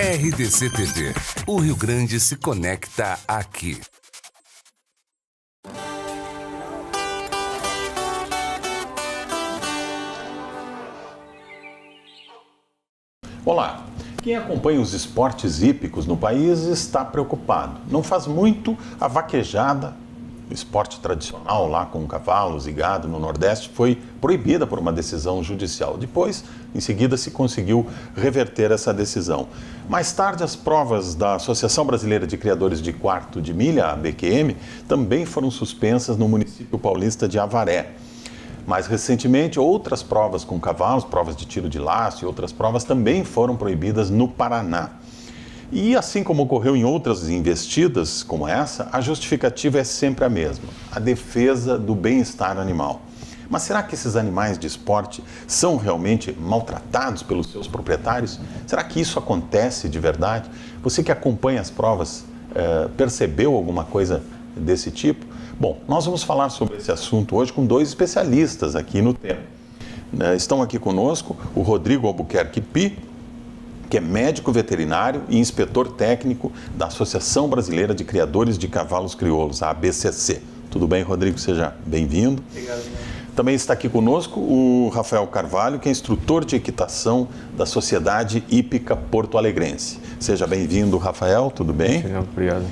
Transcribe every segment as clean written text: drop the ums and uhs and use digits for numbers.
RDC TV. O Rio Grande se conecta aqui. Olá, quem acompanha os esportes hípicos no país está preocupado. Não faz muito, a vaquejada, o esporte tradicional lá com cavalos e gado no Nordeste, foi proibida por uma decisão judicial. Depois, em seguida, se conseguiu reverter essa decisão. Mais tarde, as provas da Associação Brasileira de Criadores de Quarto de Milha, a ABQM, também foram suspensas no município paulista de Avaré. Mais recentemente, outras provas com cavalos, provas de tiro de laço e outras provas também foram proibidas no Paraná. E assim como ocorreu em outras investidas como essa, a justificativa é sempre a mesma, a defesa do bem-estar animal. Mas será que esses animais de esporte são realmente maltratados pelos seus proprietários? Será que isso acontece de verdade? Você que acompanha as provas, percebeu alguma coisa desse tipo? Bom, nós vamos falar sobre esse assunto hoje com dois especialistas aqui no tema. Estão aqui conosco o Rodrigo Albuquerque Pi, que é médico veterinário e inspetor técnico da Associação Brasileira de Criadores de Cavalos Crioulos, a ABCC. Tudo bem, Rodrigo? Seja bem-vindo. Obrigado. Também está aqui conosco o Rafael Carvalho, que é instrutor de equitação da Sociedade Hípica Porto Alegrense. Seja bem-vindo, Rafael. Tudo bem? Obrigado.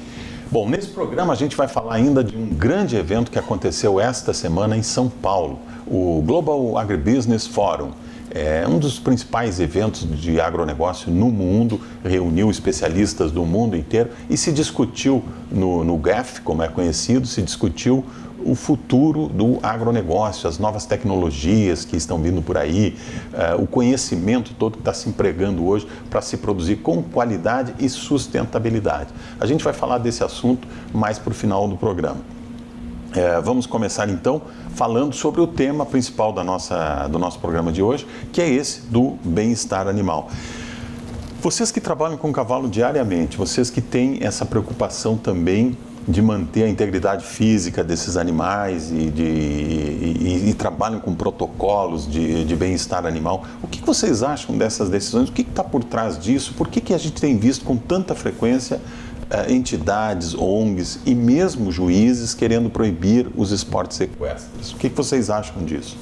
Bom, nesse programa a gente vai falar ainda de um grande evento que aconteceu esta semana em São Paulo, o Global Agribusiness Forum. É um dos principais eventos de agronegócio no mundo, reuniu especialistas do mundo inteiro e se discutiu no GAF, como é conhecido, se discutiu o futuro do agronegócio, as novas tecnologias que estão vindo por aí, o conhecimento todo que está se empregando hoje para se produzir com qualidade e sustentabilidade. A gente vai falar desse assunto mais para o final do programa. Vamos começar então falando sobre o tema principal do nosso programa de hoje, que é esse do bem-estar animal. Vocês que trabalham com cavalo diariamente, vocês que têm essa preocupação também de manter a integridade física desses animais e trabalham com protocolos de bem-estar animal, o que vocês acham dessas decisões? O que está por trás disso? Por que a gente tem visto com tanta frequência entidades, ONGs e mesmo juízes querendo proibir os esportes equestres? O que vocês acham disso?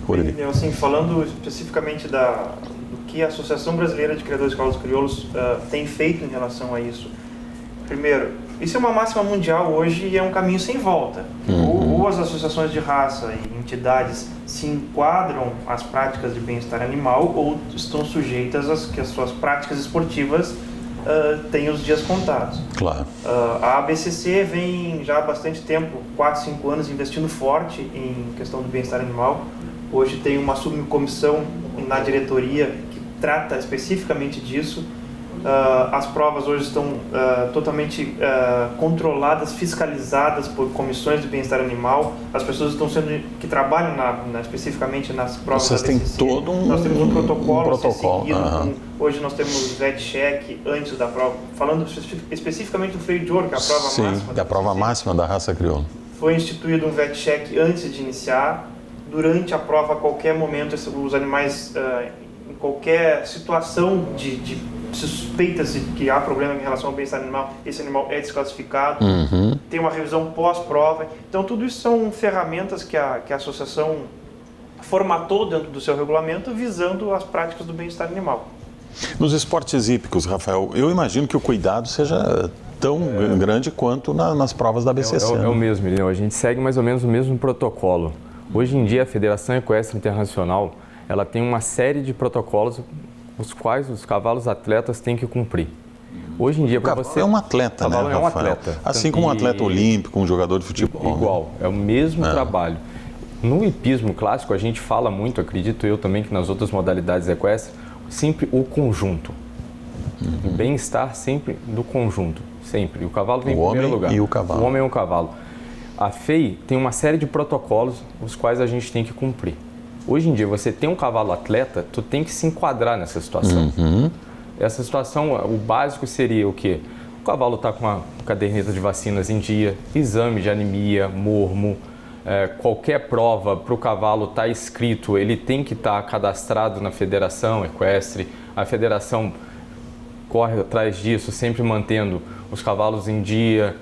Bem, assim, falando especificamente do que a Associação Brasileira de Criadores de Cavalos Crioulos tem feito em relação a isso. Primeiro, isso é uma máxima mundial hoje e é um caminho sem volta. Ou as associações de raça e entidades se enquadram às práticas de bem-estar animal ou estão sujeitas a que as suas práticas esportivas têm os dias contados. Claro. A ABCC vem já há bastante tempo, 4, 5 anos, investindo forte em questão do bem-estar animal. Hoje tem uma subcomissão na diretoria que trata especificamente disso. As provas hoje estão totalmente controladas, fiscalizadas por comissões de bem-estar animal. As pessoas que trabalham especificamente nas provas Vocês da ABCC, têm todo nós temos um protocolo a ser seguido. Uhum. Hoje nós temos vet check antes da prova, falando especificamente do freio de ouro, que é a prova máxima. Sim, a prova máxima da raça crioula. Foi instituído um vet check antes de iniciar. Durante a prova, a qualquer momento, os animais, em qualquer situação de suspeitas de que há problema em relação ao bem-estar animal, esse animal é desclassificado. Uhum. Tem uma revisão pós-prova. Então, tudo isso são ferramentas que a associação formatou dentro do seu regulamento visando as práticas do bem-estar animal. Nos esportes hípicos, Rafael, eu imagino que o cuidado seja tão grande quanto nas provas da ABCC. É o mesmo, Irineu. A gente segue mais ou menos o mesmo protocolo. Hoje em dia, a Federação Equestre Internacional, ela tem uma série de protocolos os quais os cavalos atletas têm que cumprir. Hoje em dia, para você... é um atleta, né, Rafael? É um atleta. Assim como um atleta olímpico, um jogador de futebol. Igual, né? É o mesmo trabalho. No hipismo clássico, a gente fala muito, acredito eu também, que nas outras modalidades equestres, sempre o conjunto. O bem-estar sempre do conjunto, sempre. E o cavalo vem em primeiro lugar. E o cavalo. O homem e o cavalo. A FEI tem uma série de protocolos os quais a gente tem que cumprir. Hoje em dia, você tem um cavalo atleta, tu tem que se enquadrar nessa situação. Essa situação, o básico seria o quê? O cavalo está com a caderneta de vacinas em dia, exame de anemia, mormo, qualquer prova para o cavalo estar escrito, ele tem que estar cadastrado na federação equestre. A federação corre atrás disso, sempre mantendo os cavalos em dia.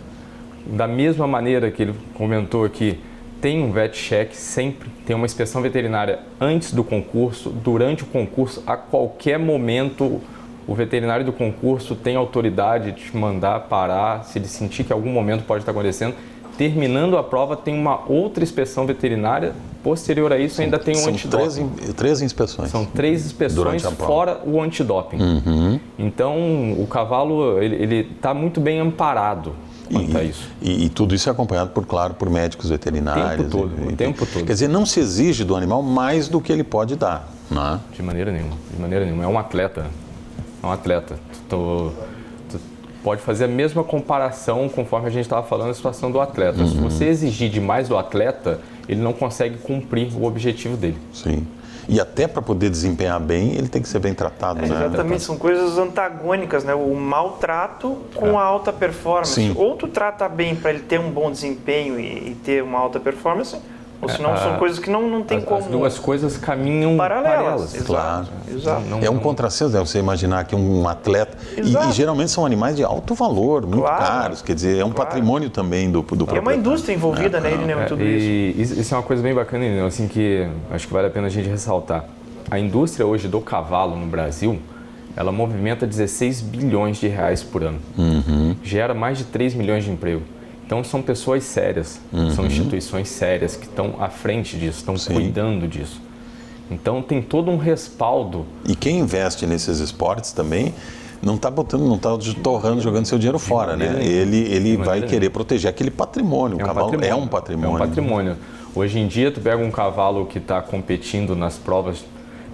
Da mesma maneira que ele comentou aqui, tem um vet check sempre, tem uma inspeção veterinária antes do concurso, durante o concurso, a qualquer momento o veterinário do concurso tem autoridade de te mandar parar, se ele sentir que algum momento pode estar acontecendo. Terminando a prova, tem uma outra inspeção veterinária. Posterior a isso, ainda tem um antidoping. São três inspeções. São 3 inspeções fora o antidoping. Então, o cavalo ele está muito bem amparado quanto a isso. E tudo isso é acompanhado, por médicos veterinários. O tempo todo. Quer dizer, não se exige do animal mais do que ele pode dar, né? De maneira nenhuma. É um atleta. Tu pode fazer a mesma comparação conforme a gente estava falando da situação do atleta. Se você exigir demais do atleta, ele não consegue cumprir o objetivo dele. Sim. E até para poder desempenhar bem, ele tem que ser bem tratado, né? Exatamente, são coisas antagônicas, né? O maltrato com a alta performance. Sim. Ou tu trata bem para ele ter um bom desempenho e ter uma alta performance, ou senão são coisas que não tem como... As duas coisas caminham paralelas. Claro. Exato. É um contrassenso, né? Você imaginar que um atleta... E geralmente são animais de alto valor, muito caros. Quer dizer, é um patrimônio também do proprietário. É uma indústria envolvida, né? Em tudo isso. Isso é uma coisa bem bacana, assim, que acho que vale a pena a gente ressaltar. A indústria hoje do cavalo no Brasil, ela movimenta 16 bilhões de reais por ano. Gera mais de 3 milhões de emprego. Então, são pessoas sérias, são instituições sérias que estão à frente disso, estão cuidando disso. Então, tem todo um respaldo. E quem investe nesses esportes também não está torrando, jogando seu dinheiro fora, né? Ele vai querer proteger aquele patrimônio. O cavalo é um patrimônio. É um patrimônio. Hoje em dia, tu pega um cavalo que está competindo nas provas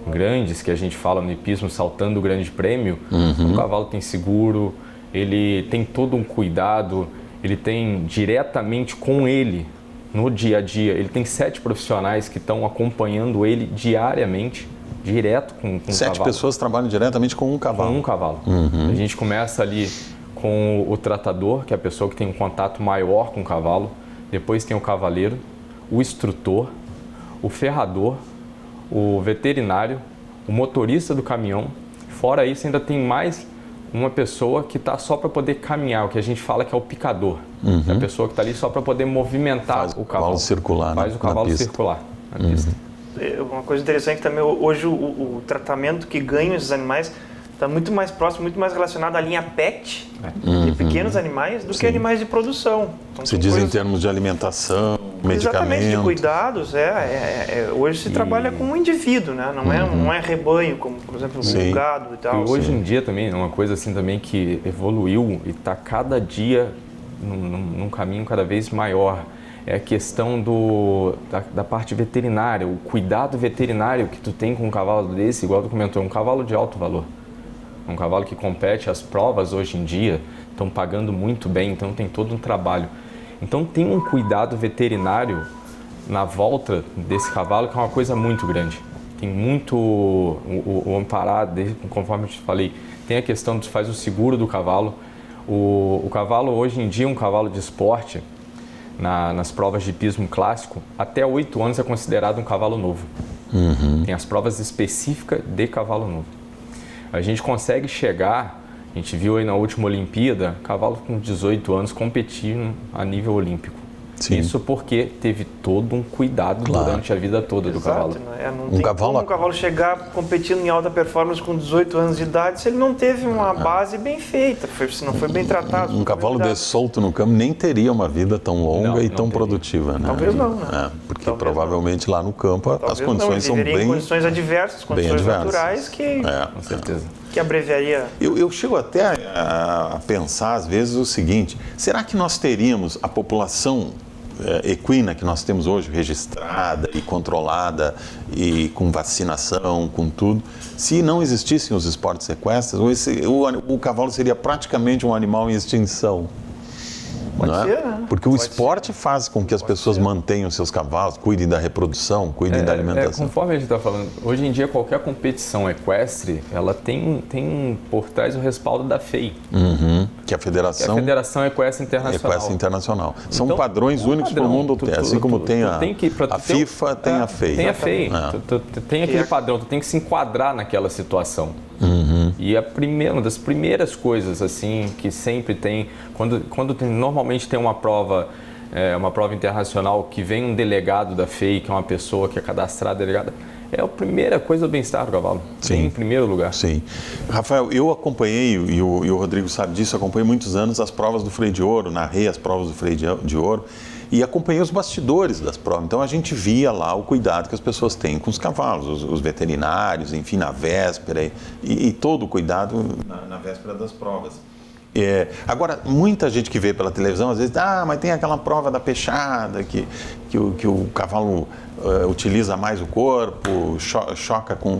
grandes, que a gente fala no hipismo, saltando o grande prêmio, o cavalo tem seguro, ele tem todo um cuidado, ele tem diretamente com ele, no dia a dia, ele tem 7 profissionais que estão acompanhando ele diariamente, direto com o cavalo. 7 pessoas trabalham diretamente com um cavalo. Com um cavalo. A gente começa ali com o tratador, que é a pessoa que tem um contato maior com o cavalo, depois tem o cavaleiro, o instrutor, o ferrador, o veterinário, o motorista do caminhão. Fora isso, ainda tem mais uma pessoa que está só para poder caminhar, o que a gente fala que é o picador. É a pessoa que está ali só para poder movimentar o cavalo. Circular, faz o cavalo circular na pista. Uma coisa interessante também, hoje o tratamento que ganham esses animais está muito mais próximo, muito mais relacionado à linha PET, de pequenos animais, do que animais de produção. Então, se diz em termos de alimentação, medicamento. Exatamente, de cuidados. Hoje se trabalha com um indivíduo, né? Não é rebanho, como por exemplo o gado e tal. E hoje em dia também, uma coisa assim também que evoluiu e está cada dia num caminho cada vez maior, é a questão da parte veterinária, o cuidado veterinário que tu tem com um cavalo desse, igual tu comentou, um cavalo de alto valor. Um cavalo que compete as provas hoje em dia, estão pagando muito bem, então tem todo um trabalho. Então tem um cuidado veterinário na volta desse cavalo que é uma coisa muito grande. Tem muito o amparar, conforme eu te falei, tem a questão de faz o seguro do cavalo. O cavalo hoje em dia, um cavalo de esporte, nas provas de hipismo clássico, até 8 anos é considerado um cavalo novo. Tem as provas específicas de cavalo novo. A gente consegue chegar, a gente viu aí na última Olimpíada, cavalo com 18 anos competindo a nível olímpico. Sim. Isso porque teve todo um cuidado durante a vida toda do cavalo. Não tem como um cavalo chegar competindo em alta performance com 18 anos de idade se ele não teve uma base bem feita, se não foi bem tratado. Um cavalo desse solto no campo nem teria uma vida tão longa e tão produtiva, né? Talvez não, né? Porque provavelmente lá no campo as condições são bem... condições adversas, condições naturais que... Com certeza. Que abreviaria... Eu chego até a pensar às vezes o seguinte, será que nós teríamos a população equina que nós temos hoje, registrada e controlada e com vacinação, com tudo, se não existissem os esportes equestres, o cavalo seria praticamente um animal em extinção. Pode ser, né? Porque o esporte faz com que as pessoas mantenham seus cavalos, cuidem da reprodução, cuidem da alimentação. Conforme a gente está falando, hoje em dia qualquer competição equestre, ela tem por trás o respaldo da FEI. Que a Federação Equestre Internacional. São Então, padrões únicos para o mundo, assim como tem a FIFA, tem a FEI. Tem a FEI. Tu tem aquele padrão, tu tem que se enquadrar naquela situação. E uma das primeiras coisas assim que sempre tem, normalmente tem uma prova internacional que vem um delegado da FEI, que é uma pessoa que é cadastrada, delegada, é a primeira coisa do bem-estar do cavalo. Sim. Em primeiro lugar. Sim. Rafael, eu acompanhei, e o Rodrigo sabe disso, acompanhei muitos anos as provas do freio de ouro, narrei as provas do freio de ouro e acompanhei os bastidores das provas. Então a gente via lá o cuidado que as pessoas têm com os cavalos, os veterinários, enfim, na véspera e todo o cuidado na véspera das provas. Agora, muita gente que vê pela televisão, às vezes, mas tem aquela prova da peixada, que o cavalo utiliza mais o corpo,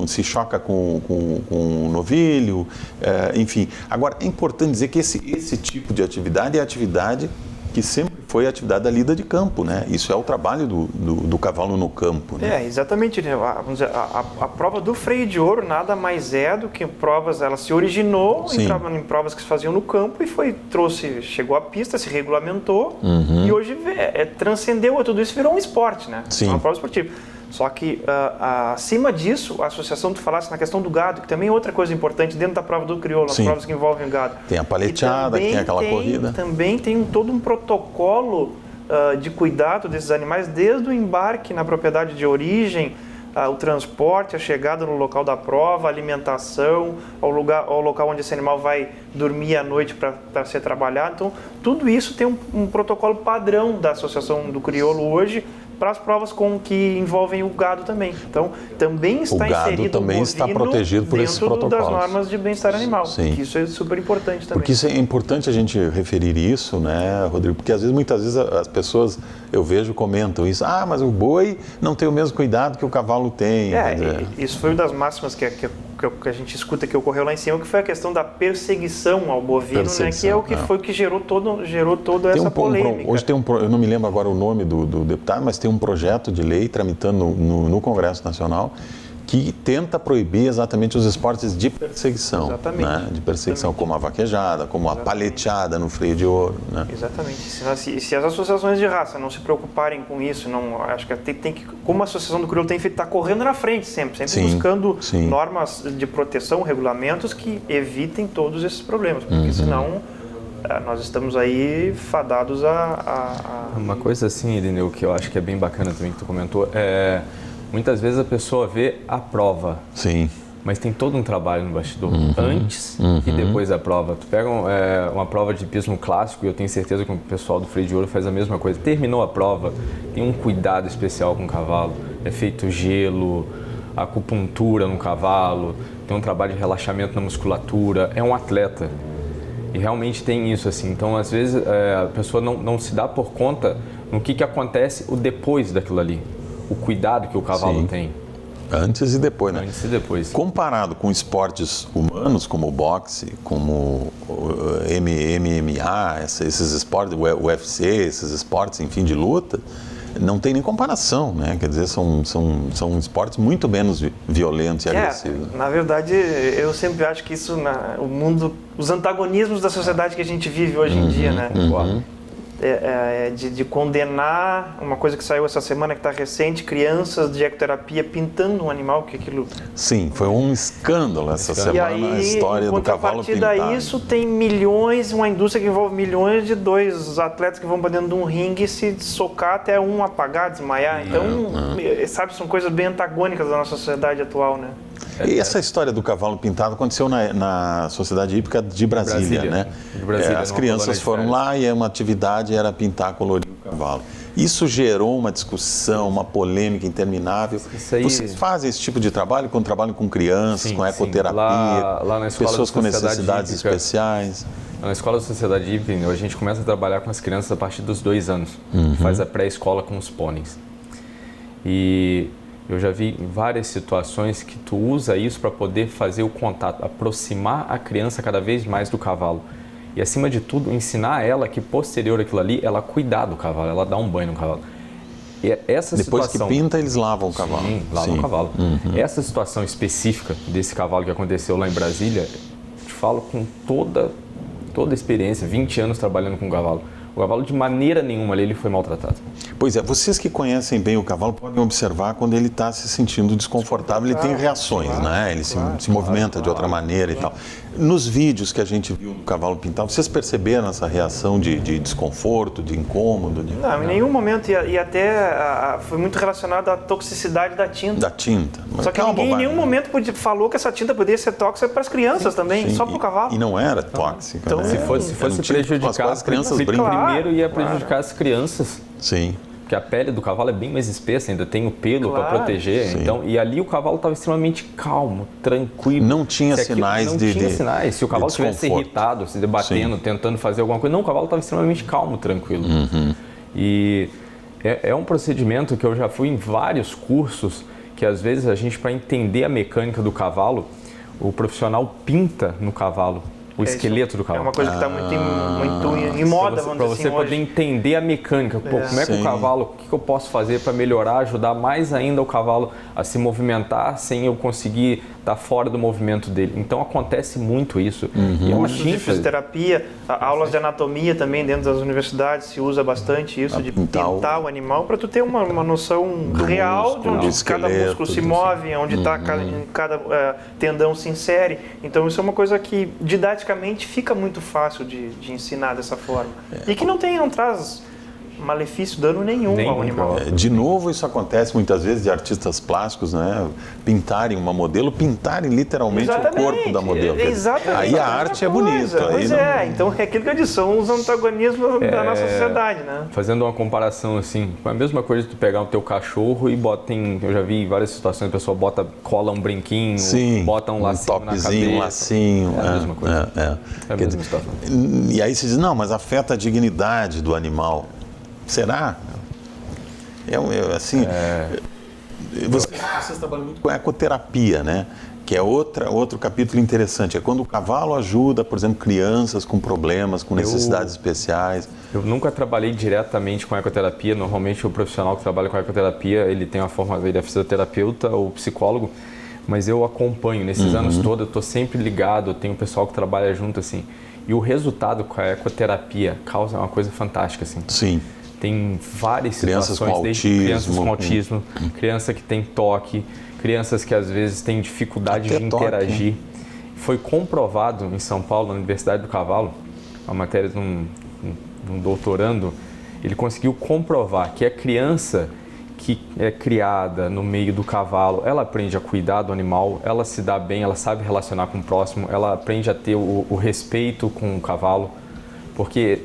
se choca com o novilho, enfim. Agora, é importante dizer que esse tipo de atividade é a atividade que sempre foi a atividade da lida de campo, né? Isso é o trabalho do cavalo no campo, né? Exatamente. Vamos dizer, a prova do freio de ouro nada mais é do que provas, ela se originou em provas que se faziam no campo e chegou à pista, se regulamentou e hoje transcendeu tudo isso, virou um esporte, né? Sim. Uma prova esportiva. Só que, acima disso, a associação, tu falasse na questão do gado, que também é outra coisa importante dentro da prova do crioulo, as provas que envolvem o gado. Tem a paleteada, que tem aquela corrida. Também tem todo um protocolo de cuidado desses animais, desde o embarque na propriedade de origem, o transporte, a chegada no local da prova, a alimentação, ao local onde esse animal vai dormir à noite para ser trabalhado. Então, tudo isso tem um protocolo padrão da Associação do Crioulo hoje, para as provas que envolvem o gado também. Então, também está inserido o bovino está protegido por esses protocolos. Das normas de bem-estar animal. Sim. Isso é super importante também. Porque isso é importante a gente referir isso, né, Rodrigo? Porque muitas vezes as pessoas, eu vejo, comentam isso. Mas o boi não tem o mesmo cuidado que o cavalo tem. Isso foi uma das máximas que a gente escuta que ocorreu lá em cima, que foi a questão da perseguição ao bovino, né, que é o que foi que gerou toda essa polêmica. Hoje eu não me lembro agora o nome do deputado, mas tem um projeto de lei tramitando no Congresso Nacional que tenta proibir exatamente os esportes de perseguição. Exatamente. Né? De perseguição, como a vaquejada, como a paleteada no freio de ouro. Né? Exatamente. Se as associações de raça não se preocuparem com isso, acho que tem que, como a Associação do Crioulo tem feito, está correndo na frente sempre buscando normas de proteção, regulamentos que evitem todos esses problemas, porque senão nós estamos aí fadados a... Uma coisa assim, Irineu, que eu acho que é bem bacana também que tu comentou, muitas vezes a pessoa vê a prova, mas tem todo um trabalho no bastidor, antes e depois da prova. Tu pega uma prova de hipismo clássico, e eu tenho certeza que o pessoal do freio de ouro faz a mesma coisa. Terminou a prova, tem um cuidado especial com o cavalo, é feito gelo, acupuntura no cavalo, tem um trabalho de relaxamento na musculatura, é um atleta. E realmente tem isso, assim. Então, às vezes, a pessoa não se dá por conta no que acontece o depois daquilo ali. O cuidado que o cavalo tem. Antes e depois, né? Antes e depois. Comparado com esportes humanos, como o boxe, como o MMA, esses esportes, o UFC, esses esportes, enfim, de luta, não tem nem comparação, né? Quer dizer, são esportes muito menos violentos e agressivos. Na verdade, eu sempre acho que isso, o mundo, os antagonismos da sociedade que a gente vive hoje em dia, né? De condenar uma coisa que saiu essa semana, que está recente, crianças de ecoterapia pintando um animal, que aquilo... Sim, foi um escândalo essa semana, a história do cavalo pintado. E aí, isso tem milhões, uma indústria que envolve milhões de dois atletas que vão para dentro de um ringue e se socar até um apagar, desmaiar. Então, sabe, são coisas bem antagônicas da nossa sociedade atual, né? E essa história do cavalo pintado aconteceu na Sociedade Hípica de Brasília, né? As crianças foram lá e uma atividade era pintar, colorir o cavalo. Isso gerou uma discussão, uma polêmica interminável. Vocês fazem esse tipo de trabalho quando trabalham com crianças, com ecoterapia, lá na escola pessoas com necessidades especiais? Na Escola da Sociedade Hípica, a gente começa a trabalhar com as crianças a partir dos 2 anos. Faz a pré-escola com os pôneis. E eu já vi várias situações que tu usa isso para poder fazer o contato, aproximar a criança cada vez mais do cavalo. E, acima de tudo, ensinar ela que, posterior àquilo ali, ela cuidar do cavalo, ela dá um banho no cavalo. E essa Depois que pinta, eles lavam o cavalo. Sim, lavam o cavalo. Essa situação específica desse cavalo que aconteceu lá em Brasília, te falo com toda toda a experiência, 20 anos trabalhando com o cavalo. O cavalo, de maneira nenhuma, ali, ele foi maltratado. Pois é, vocês que conhecem bem o cavalo podem observar quando ele está se sentindo desconfortável, ele tem reações, né? Ele se movimenta de outra maneira e tal. Nos vídeos que a gente viu do cavalo pintado, vocês perceberam essa reação de desconforto, de incômodo? Não, em nenhum momento, e até foi muito relacionado à toxicidade da tinta. Da tinta. Só que ninguém em nenhum momento falou que essa tinta poderia ser tóxica para as crianças também, só para o cavalo. E não era tóxica, então, né? Se fosse prejudicar as crianças brincam. Primeiro ia prejudicar as crianças. Sim. Porque a pele do cavalo é bem mais espessa, ainda tem o pelo para proteger. Sim. Então, e ali o cavalo estava extremamente calmo, tranquilo. Não tinha sinais não tinha sinais. Se o cavalo estivesse irritado, se debatendo, tentando fazer alguma coisa, não, o cavalo estava extremamente calmo, tranquilo. E é um procedimento que eu já fui em vários cursos, que às vezes a gente, para entender a mecânica do cavalo, o profissional pinta no cavalo o esqueleto do cavalo. É uma coisa que está muito em moda, vamos dizer assim, para você poder entender a mecânica. Pô, como é que o cavalo, o que eu posso fazer para melhorar, ajudar mais ainda o cavalo a se movimentar sem eu conseguir estar fora do movimento dele. Então acontece muito isso. E é uma cursos de fisioterapia, aulas de anatomia também dentro das universidades se usa bastante isso, de pintar o animal para tu ter uma noção real de onde cada músculo se move, onde está cada tendão se insere. Então isso é uma coisa que didaticamente fica muito fácil de ensinar dessa forma. E que não traz malefício, dano nenhum ao animal. De novo, isso acontece muitas vezes de artistas plásticos, né? Pintarem uma modelo, pintarem literalmente o corpo da modelo. Exatamente. Aí a arte é bonita. Pois então é aquilo que eu disse, são os antagonismos da nossa sociedade, né? Fazendo uma comparação assim, a mesma coisa de tu pegar o teu cachorro e bota eu já vi várias situações, a pessoa cola um brinquinho, bota um lacinho na cabeça. Um lacinho. É a mesma coisa. É a mesma situação. E aí se diz, não, mas afeta a dignidade do animal. Será? Vocês trabalham muito com ecoterapia, né? Que é outro capítulo interessante. É quando o cavalo ajuda, por exemplo, crianças com problemas, com necessidades especiais. Eu nunca trabalhei diretamente com ecoterapia. Normalmente o profissional que trabalha com ecoterapia, ele tem a forma, ele é fisioterapeuta ou psicólogo, mas eu acompanho. Nesses anos todos eu estou sempre ligado, eu tenho pessoal que trabalha junto assim. E o resultado com a ecoterapia causa uma coisa fantástica assim. Sim. Tem várias situações, desde crianças com autismo, criança que tem toque, crianças que às vezes têm dificuldade de interagir. Foi comprovado em São Paulo, na Universidade do Cavalo, a matéria de um doutorando, ele conseguiu comprovar que a criança que é criada no meio do cavalo, ela aprende a cuidar do animal, ela se dá bem, ela sabe relacionar com o próximo, ela aprende a ter o respeito com o cavalo. Porque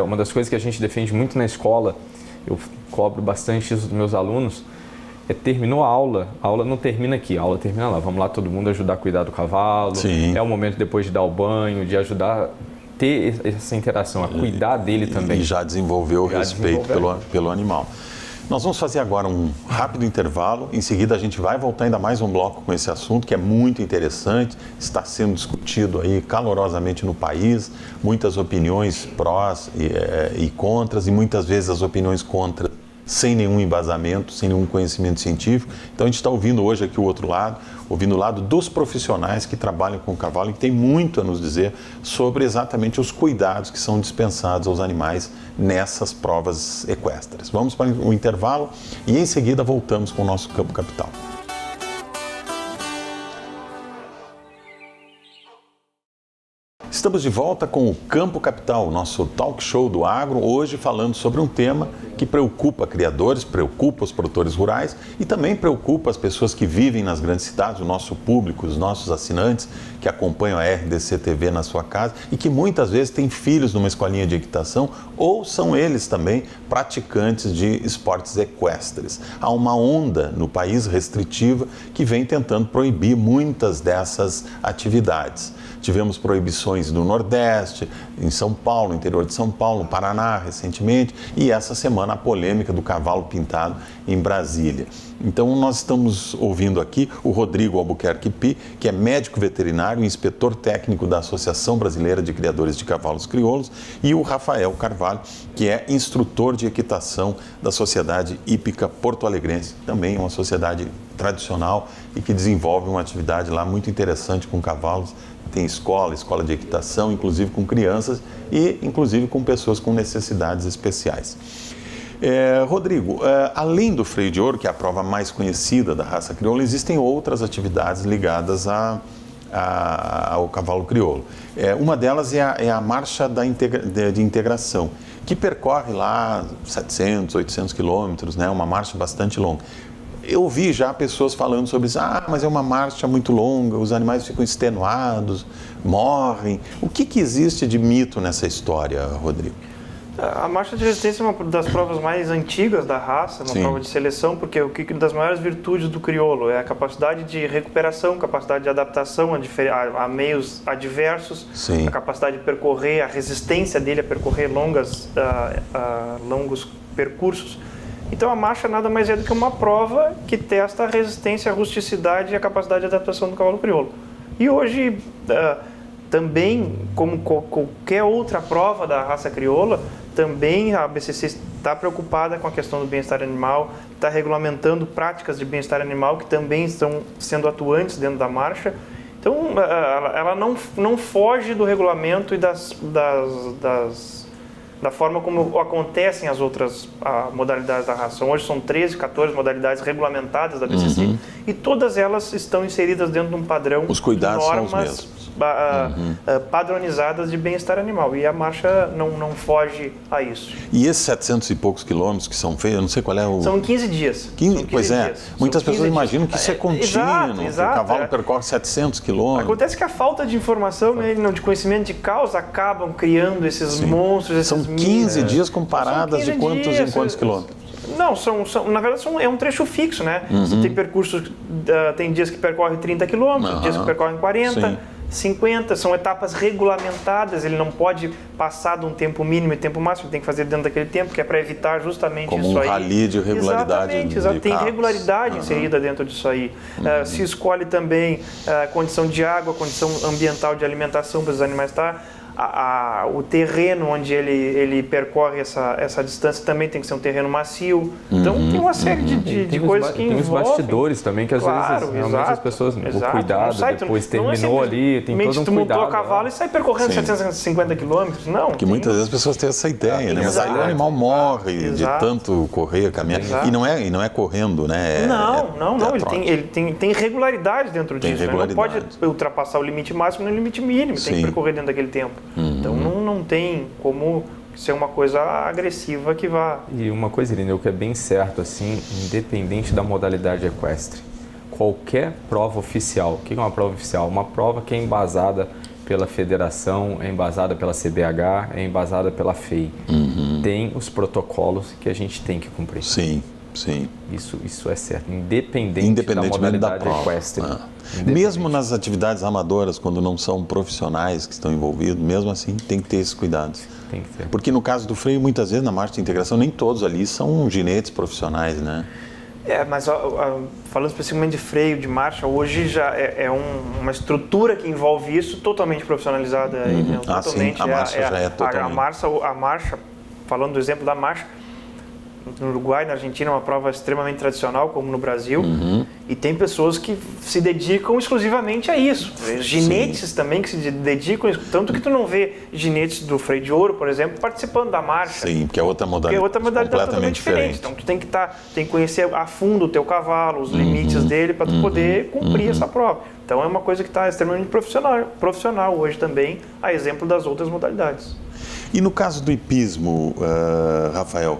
uma das coisas que a gente defende muito na escola, eu cobro bastante isso dos meus alunos, terminou a aula não termina aqui, a aula termina lá. Vamos lá todo mundo ajudar a cuidar do cavalo, Sim. É o momento depois de dar o banho, de ajudar a ter essa interação, a cuidar dele também. E já desenvolveu o respeito pelo animal. Nós vamos fazer agora um rápido intervalo, em seguida a gente vai voltar ainda mais um bloco com esse assunto que é muito interessante, está sendo discutido aí calorosamente no país, muitas opiniões prós e contras e muitas vezes as opiniões contra sem nenhum embasamento, sem nenhum conhecimento científico. Então a gente está ouvindo hoje aqui o outro lado, ouvindo o lado dos profissionais que trabalham com o cavalo e que tem muito a nos dizer sobre exatamente os cuidados que são dispensados aos animais nessas provas equestres. Vamos para o intervalo e em seguida voltamos com o nosso Campo Capital. Estamos de volta com o Campo Capital, nosso talk show do agro, hoje falando sobre um tema que preocupa criadores, preocupa os produtores rurais e também preocupa as pessoas que vivem nas grandes cidades, o nosso público, os nossos assinantes que acompanham a RDC TV na sua casa e que muitas vezes têm filhos numa escolinha de equitação ou são eles também praticantes de esportes equestres. Há uma onda no país restritiva que vem tentando proibir muitas dessas atividades. Tivemos proibições no Nordeste, em São Paulo, no interior de São Paulo, no Paraná recentemente, e essa semana a polêmica do cavalo pintado em Brasília. Então nós estamos ouvindo aqui o Rodrigo Albuquerque Pi, que é médico veterinário e inspetor técnico da Associação Brasileira de Criadores de Cavalos Crioulos, e o Rafael Carvalho, que é instrutor de equitação da Sociedade Hípica Porto Alegrense, também uma sociedade tradicional e que desenvolve uma atividade lá muito interessante com cavalos, tem escola de equitação, inclusive com crianças e inclusive com pessoas com necessidades especiais. Rodrigo, além do freio de ouro, que é a prova mais conhecida da raça crioula, existem outras atividades ligadas ao cavalo crioulo. Uma delas é a marcha de integração, que percorre lá 700, 800 quilômetros, né? Uma marcha bastante longa. Eu ouvi já pessoas falando sobre isso, mas é uma marcha muito longa, os animais ficam extenuados, morrem. O que existe de mito nessa história, Rodrigo? A marcha de resistência é uma das provas mais antigas da raça, uma prova de seleção, porque uma das maiores virtudes do crioulo é a capacidade de recuperação, capacidade de adaptação a meios adversos, a capacidade de percorrer, a resistência dele a percorrer longos percursos. Então a marcha nada mais é do que uma prova que testa a resistência, a rusticidade e a capacidade de adaptação do cavalo crioulo. E hoje, também, como qualquer outra prova da raça crioula, também a BCC está preocupada com a questão do bem-estar animal, está regulamentando práticas de bem-estar animal que também estão sendo atuantes dentro da marcha. Então, ela não foge do regulamento e da forma como acontecem as outras modalidades da raça. Hoje são 13, 14 modalidades regulamentadas da BCC e todas elas estão inseridas dentro de um padrão. Os cuidados de normas são os mesmos. Padronizadas de bem-estar animal, e a marcha não foge a isso. E esses 700 e poucos quilômetros que são feitos, eu não sei qual é o... São 15 dias. 15 pois é, dias. Muitas pessoas imaginam que isso é contínuo, exato, que o cavalo percorre 700 quilômetros. Acontece que a falta de informação, de conhecimento de causa, acabam criando esses monstros, São 15 dias com paradas de quantos em quantos quilômetros? Não, na verdade é um trecho fixo, né? Você tem percursos, tem dias que percorre 30 quilômetros, dias que percorrem 40, 50, são etapas regulamentadas, ele não pode passar de um tempo mínimo e tempo máximo, ele tem que fazer dentro daquele tempo, que é para evitar justamente como isso aí. Como um rally de regularidade. Exatamente, tem regularidade inserida dentro disso aí. Se escolhe também condição de água, condição ambiental de alimentação para os animais estar. O terreno onde ele percorre essa distância também tem que ser um terreno macio. Então tem uma série de coisas que envolvem. Tem os bastidores também, que às vezes realmente as pessoas... O cuidado, depois terminou ali, tem todo um cuidado. Tu montou a cavalo e sai percorrendo 750 quilômetros. Não. Porque muitas vezes as pessoas têm essa ideia, né? Mas aí o animal morre de tanto correr, caminhar. E não é correndo, né? Não. Ele tem regularidade dentro disso. Ele não pode ultrapassar o limite máximo nem o limite mínimo. Tem que percorrer dentro daquele tempo. Então não tem como ser uma coisa agressiva que vá... E uma coisa, Irineu, que é bem certo, assim, independente da modalidade equestre, qualquer prova oficial, o que é uma prova oficial? Uma prova que é embasada pela federação, é embasada pela CBH, é embasada pela FEI. Tem os protocolos que a gente tem que cumprir. Sim. Isso é certo, independente da modalidade equestre. Mesmo nas atividades amadoras, quando não são profissionais que estão envolvidos, mesmo assim tem que ter esses cuidados. Tem que ter. Porque no caso do freio, muitas vezes na marcha de integração, nem todos ali são ginetes profissionais, né? Mas falando especificamente de freio, de marcha, hoje já é uma estrutura que envolve isso totalmente profissionalizada. Totalmente. A marcha já é totalmente. A marcha, falando do exemplo da marcha, no Uruguai, na Argentina, é uma prova extremamente tradicional, como no Brasil, e tem pessoas que se dedicam exclusivamente a isso. Ginetes também que se dedicam, tanto que tu não vê ginetes do freio de ouro, por exemplo, participando da marcha. Sim, porque é outra modalidade, totalmente diferente. Então tu tem que conhecer a fundo o teu cavalo, os limites dele, para tu poder cumprir essa prova. Então é uma coisa que está extremamente profissional hoje também, a exemplo das outras modalidades. E no caso do hipismo, Rafael,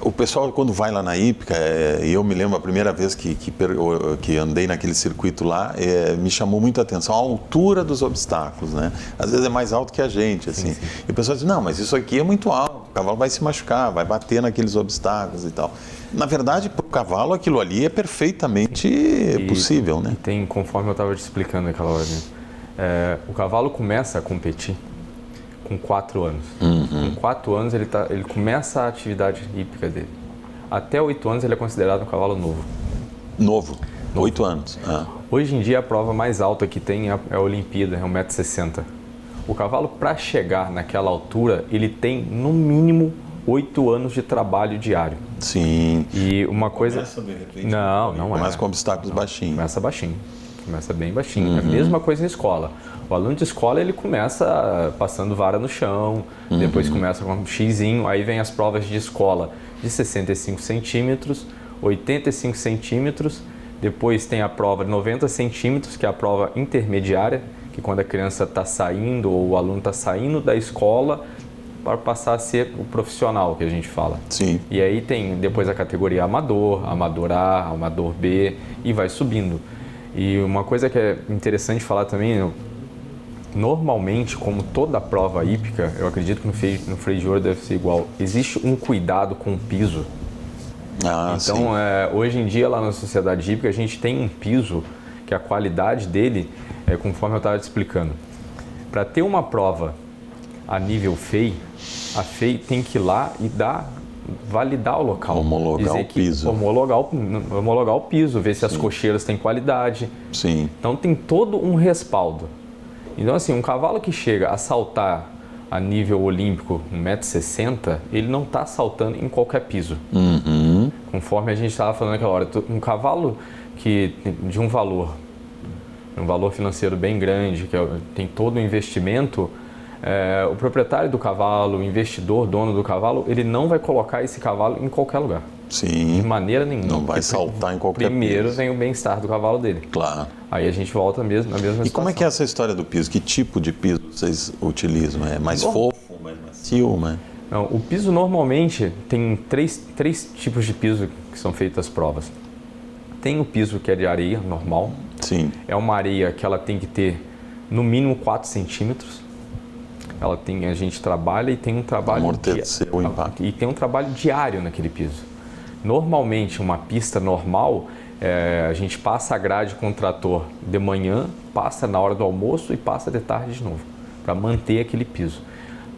o pessoal, quando vai lá na hípica, eu me lembro a primeira vez que andei naquele circuito lá, me chamou muito a atenção a altura dos obstáculos, né? Às vezes é mais alto que a gente, assim. Sim. E o pessoal diz, não, mas isso aqui é muito alto, o cavalo vai se machucar, vai bater naqueles obstáculos e tal. Na verdade, para o cavalo, aquilo ali é perfeitamente possível, né? Tem, conforme eu estava te explicando naquela hora, o cavalo começa a competir com 4 anos. Com 4 anos ele começa a atividade hípica dele. Até 8 anos ele é considerado um cavalo novo. Novo. 8 anos. Hoje em dia a prova mais alta que tem é a Olimpíada, é 1,60 m. O cavalo, para chegar naquela altura, ele tem no mínimo 8 anos de trabalho diário. Sim. E uma coisa... Começa de repente. Não é. Começa com obstáculos baixinhos. Começa baixinho. Começa bem baixinho. É a mesma coisa em escola. O aluno de escola, ele começa passando vara no chão, depois começa com um xizinho, aí vem as provas de escola de 65 centímetros, 85 centímetros, depois tem a prova de 90 centímetros, que é a prova intermediária, que quando a criança está saindo ou o aluno está saindo da escola para passar a ser o profissional, que a gente fala. Sim. E aí tem depois a categoria amador, amador A, amador B, e vai subindo. E uma coisa que é interessante falar também, normalmente, como toda prova hípica, eu acredito que no freio de ouro deve ser igual, existe um cuidado com o piso. Então, hoje em dia, lá na Sociedade Hípica, a gente tem um piso que a qualidade dele, conforme eu estava te explicando, para ter uma prova a nível FEI, a FEI tem que ir lá e validar o local. Homologar o piso. Homologar o piso, ver se as cocheiras têm qualidade. Sim. Então, tem todo um respaldo. Então, assim, um cavalo que chega a saltar a nível olímpico 1,60 m, ele não está saltando em qualquer piso. Conforme a gente estava falando naquela hora, um cavalo que de um valor financeiro bem grande, que tem todo o investimento, o proprietário do cavalo, o investidor, dono do cavalo, ele não vai colocar esse cavalo em qualquer lugar. Sim. De maneira nenhuma. Não vai saltar em qualquer Primeiro piso. vem o bem-estar do cavalo dele. Claro. Aí a gente volta mesmo na mesma situação. E como é que é essa história do piso? Que tipo de piso vocês utilizam? É mais fofo, mais macio? Não, o piso normalmente tem três tipos de piso que são feitas as provas. Tem o piso que é de areia, normal. Sim. É uma areia que ela tem que ter no mínimo 4 centímetros. A gente trabalha e tem um trabalho... Amortecer o impacto. E tem um trabalho diário naquele piso. Normalmente, uma pista normal, a gente passa a grade com o trator de manhã, passa na hora do almoço e passa de tarde de novo, para manter aquele piso.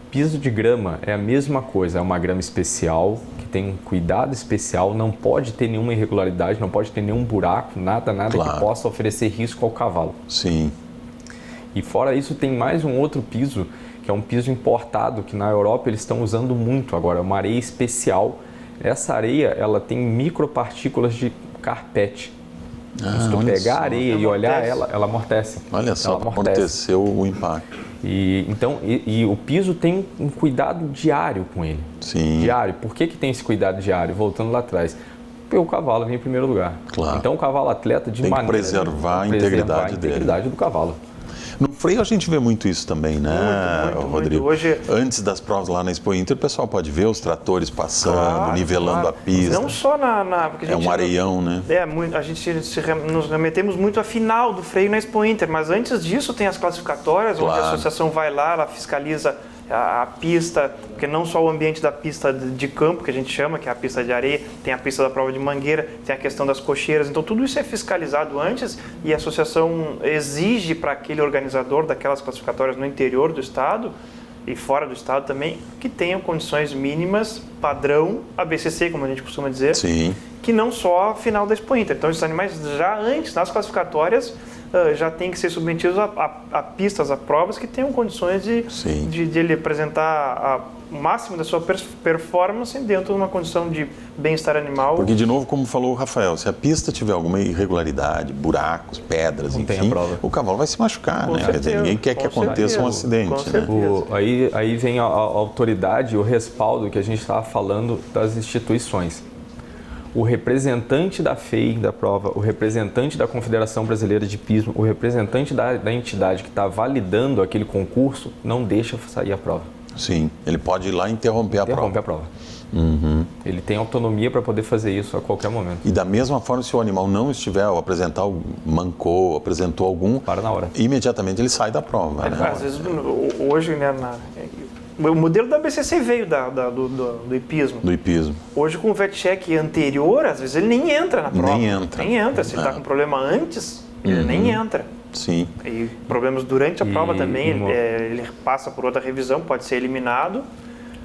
Piso de grama é a mesma coisa, é uma grama especial, que tem um cuidado especial, não pode ter nenhuma irregularidade, não pode ter nenhum buraco, nada Claro. Que possa oferecer risco ao cavalo. Sim. E fora isso, tem mais um outro piso, que é um piso importado, que na Europa eles estão usando muito agora, uma areia especial. Essa areia, ela tem micropartículas de carpete. Se tu pegar a areia e olhar ela amortece. Olha só, para amortecer o impacto. E o piso tem um cuidado diário com ele. Sim. Diário. Por que tem esse cuidado diário? Voltando lá atrás. Porque o cavalo vem em primeiro lugar. Claro. Então o cavalo atleta Tem que preservar a integridade do cavalo. No freio a gente vê muito isso também, né, muito, Rodrigo? muito. Hoje... Antes das provas lá na Expo Inter, o pessoal pode ver os tratores passando, nivelando a pista. Não só porque é um areião, né? A gente nos remetemos muito à final do freio na Expo Inter, mas antes disso tem as classificatórias, onde a associação vai lá, ela fiscaliza a pista, porque não só o ambiente da pista de campo, que a gente chama, que é a pista de areia, tem a pista da prova de mangueira, tem a questão das cocheiras, então tudo isso é fiscalizado antes e a associação exige para aquele organizador daquelas classificatórias no interior do estado e fora do estado também, que tenham condições mínimas, padrão ABCC, como a gente costuma dizer, Sim. que não só a final da Expo Inter. Então esses animais já antes, nas classificatórias, já tem que ser submetidos a pistas, a provas que tenham condições de ele apresentar o máximo da sua performance dentro de uma condição de bem-estar animal. Porque, de novo, como falou o Rafael, se a pista tiver alguma irregularidade, buracos, pedras, enfim, o cavalo vai se machucar, né? Quer dizer, ninguém quer que aconteça um acidente, né? Aí vem a autoridade, o respaldo que a gente estava falando das instituições. O representante da FEI, da prova, o representante da Confederação Brasileira de Hipismo, o representante da entidade que está validando aquele concurso, não deixa sair a prova. Sim, ele pode ir lá e interromper a prova. Ele tem autonomia para poder fazer isso a qualquer momento. E da mesma forma, se o animal não estiver, ou mancou, apresentou algum... Para na hora. Imediatamente ele sai da prova, né? Às vezes, hoje, né, o modelo da BCC veio do hipismo. Do hipismo. Hoje, com o VetCheck anterior, às vezes ele nem entra na prova. Nem entra. Se ele está com problema antes, ele nem entra. Sim. E problemas durante a prova também, ele passa por outra revisão, pode ser eliminado.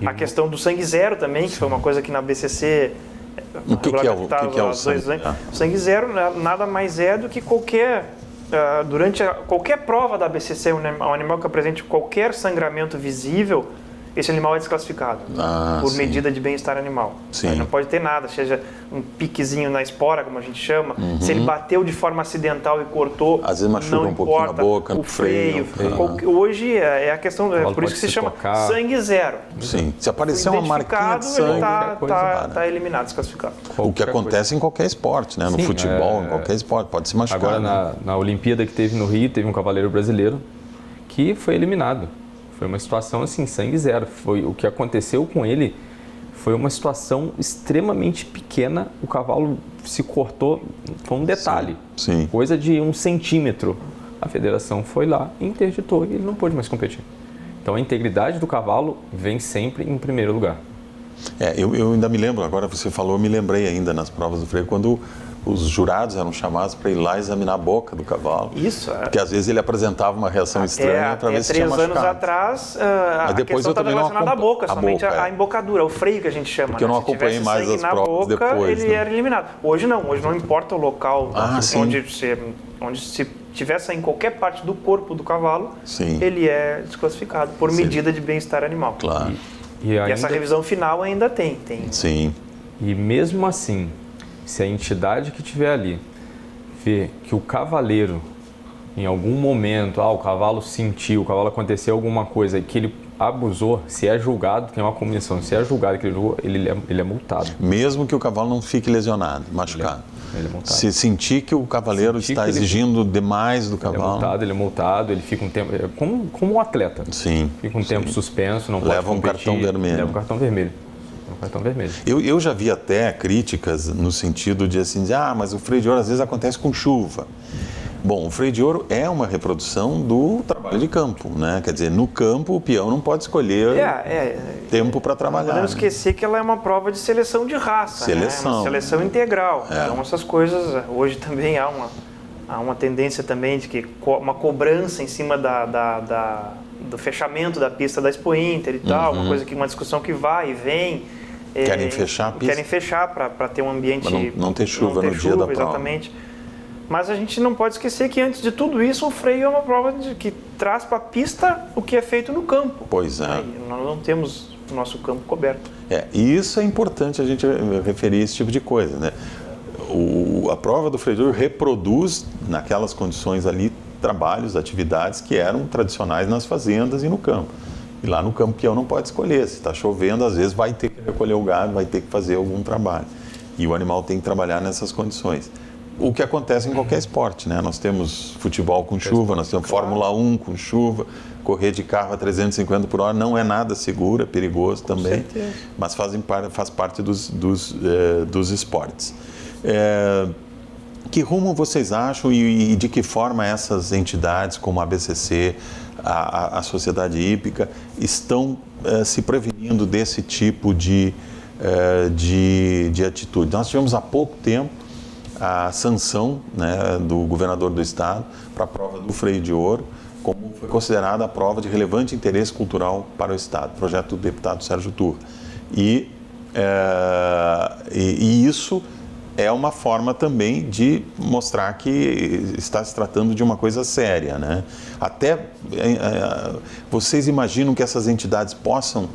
A questão do sangue zero também, que foi uma coisa que na BCC... O que é o sangue zero? O sangue zero nada mais é do que durante qualquer prova da BCC, um animal que apresente qualquer sangramento visível, esse animal é desclassificado por medida de bem-estar animal. Sim. Não pode ter nada, seja um piquezinho na espora, como a gente chama. Se ele bateu de forma acidental e cortou, às vezes machuca não um pouquinho importa, a boca, o freio. Hoje é a questão, por isso que se chama sangue zero. Sim. Se aparecer uma marquinha de sangue, ele está eliminado, desclassificado. O que acontece em qualquer esporte, né? No futebol, em qualquer esporte, pode se machucar. Agora, na Olimpíada que teve no Rio, teve um cavaleiro brasileiro que foi eliminado. Foi uma situação assim, sangue zero. O que aconteceu com ele foi uma situação extremamente pequena. O cavalo se cortou, foi um detalhe, Sim. Coisa de 1 centímetro. A federação foi lá, interditou e ele não pôde mais competir. Então a integridade do cavalo vem sempre em primeiro lugar. Eu ainda me lembro, agora você falou, eu me lembrei ainda nas provas do freio, quando os jurados eram chamados para ir lá examinar a boca do cavalo. Isso. Porque às vezes ele apresentava uma reação estranha para ver se tinha machucado. 3 anos atrás, Mas a depois questão eu também estava relacionada à boca, somente boca, a embocadura, o freio que a gente chama. Porque eu não acompanhei mais as provas depois. Ele era eliminado. Hoje não importa o local onde se tivesse em qualquer parte do corpo do cavalo, ele é desclassificado por medida de bem-estar animal. Claro. E essa revisão final ainda tem. Sim. E mesmo assim, se a entidade que estiver ali vê que o cavaleiro, em algum momento, o cavalo sentiu, o cavalo aconteceu alguma coisa e que ele abusou, se é julgado, tem uma comissão, se é julgado que ele julgou, ele é multado. Mesmo que o cavalo não fique lesionado, machucado. Ele é multado. Se sentir que o cavaleiro está exigindo demais do cavalo. Ele é multado, ele fica um tempo. Como um atleta. Sim. Fica um tempo suspenso, não pode leva um cartão vermelho. Leva um cartão vermelho. Eu já vi até críticas no sentido de assim, mas o freio de ouro às vezes acontece com chuva. Bom, o freio de ouro é uma reprodução do trabalho de campo, né? Quer dizer, no campo o peão não pode escolher tempo para trabalhar. Não podemos esquecer que ela é uma prova de seleção de raça, seleção, uma seleção integral. Então essas coisas, hoje também há uma tendência também de que uma cobrança em cima do fechamento da pista da Expo Inter e tal, uma discussão que vai e vem. Querem fechar a pista? Querem fechar para ter um ambiente... Não ter chuva no dia da prova. Exatamente. Mas a gente não pode esquecer que antes de tudo isso, o freio é uma prova que traz para a pista o que é feito no campo. Pois é. Nós não temos o nosso campo coberto. E isso é importante a gente referir esse tipo de coisa, né? A prova do freio de ouro reproduz, naquelas condições ali, trabalhos, atividades que eram tradicionais nas fazendas e no campo. E lá no campo o peão não pode escolher. Se está chovendo, às vezes vai ter que recolher o gado, vai ter que fazer algum trabalho. E o animal tem que trabalhar nessas condições. O que acontece em qualquer esporte, né? Nós temos futebol com chuva, nós temos Fórmula 1 com chuva, correr de carro a 350 por hora não é nada seguro, é perigoso também, mas faz parte dos esportes. Que rumo vocês acham e de que forma essas entidades como a ABCC, a Sociedade Hípica, estão se prevenindo desse tipo de atitude? Nós tivemos há pouco tempo a sanção, né, do governador do estado para a prova do freio de ouro, como foi considerada a prova de relevante interesse cultural para o estado, projeto do deputado Sérgio Turra. E isso é uma forma também de mostrar que está se tratando de uma coisa séria, né? Até vocês imaginam que essas entidades possam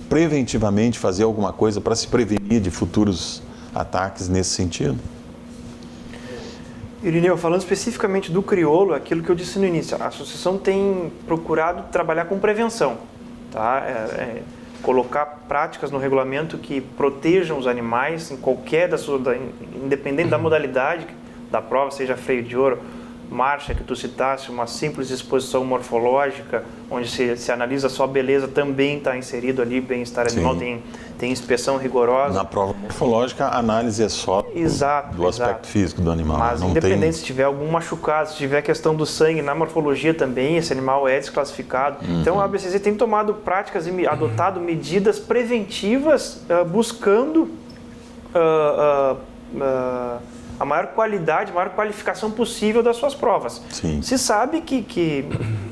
preventivamente fazer alguma coisa para se prevenir de futuros ataques nesse sentido? Irineu, falando especificamente do crioulo, aquilo que eu disse no início, a associação tem procurado trabalhar com prevenção, tá? Colocar práticas no regulamento que protejam os animais em qualquer independente da modalidade da prova, seja freio de ouro, marcha que tu citasse, uma simples exposição morfológica, onde se analisa só a beleza, também está inserido ali, bem-estar animal, tem inspeção rigorosa. Na prova morfológica, a análise é só do aspecto físico do animal. Mas independente se tiver algum machucado, se tiver questão do sangue, na morfologia também, esse animal é desclassificado. Então a ABCC tem tomado práticas e adotado medidas preventivas, buscando a maior qualidade, a maior qualificação possível das suas provas. Sim. Se sabe que